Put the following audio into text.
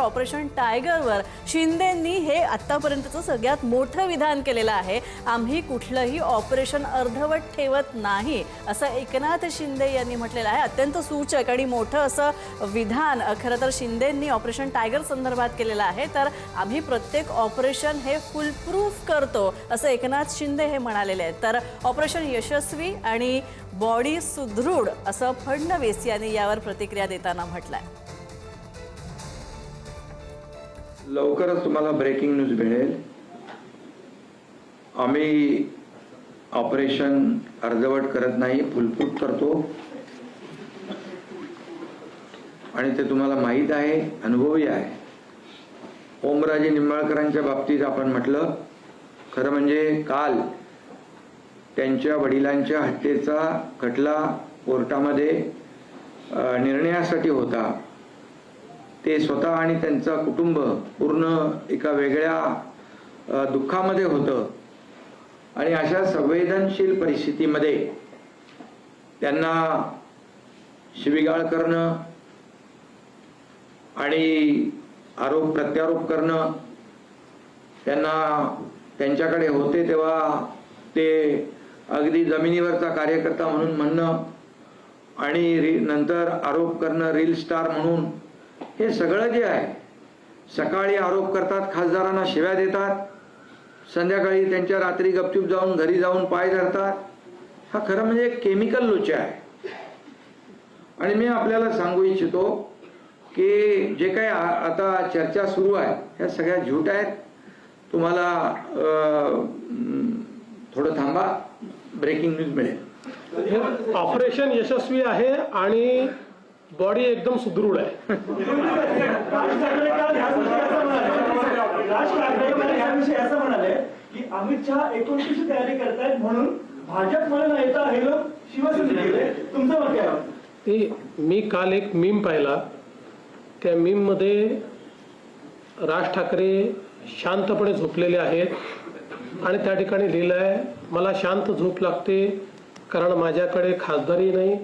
Operation टायगरवर शिंदेंनी हे आतापर्यंतचं सगळ्यात मोठं विधान केलेलं आहे। आम्ही कुठलंही ऑपरेशन अर्धवट ठेवत नाही असं एकनाथ शिंदे यांनी म्हटलेलं आहे। अत्यंत सूचक आणि मोठं असं विधान खरं तर शिंदेंनी ऑपरेशन टायगर संदर्भात केलेलं आहे। तर आम्ही प्रत्येक ऑपरेशन हे फुल प्रूफ करतो असं एकनाथ शिंदे हे म्हणालेले आहेत। तर ऑपरेशन यशस्वी आणि बॉडी सुदृढ असं फडणवीस यांनी यावर प्रतिक्रिया देताना म्हटलंय। लवकरच तुम्हाला ब्रेकिंग न्यूज मिळेल। आम्ही ऑपरेशन अर्धवट करत नाही, फुलप्रूफ करतो आणि ते तुम्हाला माहीत आहे, अनुभवी आहे। ओमराजे निंबाळकरांच्या बाबतीत आपण म्हटलं, खरं म्हणजे काल त्यांच्या वडिलांच्या हत्येचा खटला कोर्टामध्ये निर्णयासाठी होता। ते स्वतः आणि त्यांचं कुटुंब पूर्ण एका वेगळ्या दुःखामध्ये होतं आणि अशा संवेदनशील परिस्थितीमध्ये त्यांना शिवीगाळ करणं आणि आरोप प्रत्यारोप करणं, त्यांच्याकडे होते तेव्हा ते अगदी जमिनीवरचा कार्यकर्ता म्हणून म्हणणं आणि नंतर आरोप करणं रील स्टार म्हणून, हे सगळं जे आहे, सकाळी आरोप करतात, खासदारांना शिव्या देतात, संध्याकाळी त्यांच्या रात्री गपचूप जाऊन घरी जाऊन पाय धरतात। हा खरं म्हणजे एक केमिकल लोचा आहे। आणि मी आपल्याला सांगू इच्छितो की जे काही आता चर्चा सुरू आहे ह्या सगळ्या झूट आहेत। तुम्हाला थोडं थांबा, ब्रेकिंग न्यूज मिळेल। ऑपरेशन यशस्वी आहे आणि बॉडी एकदम सुदृढ आहे। असं म्हणाले की अमित शहा 29ची तयारी करतायत म्हणून भाजपमध्ये नाही तर हे लोक शिवसेनेत गेले, तुमचं मत काय? मी काल एक मीम पाहिला, त्या मीम मध्ये राज ठाकरे शांतपणे झोपलेले आहेत आणि त्या ठिकाणी लिहिलंय, मला शांत झोप लागते कारण माझ्याकडे खासदारी नाही,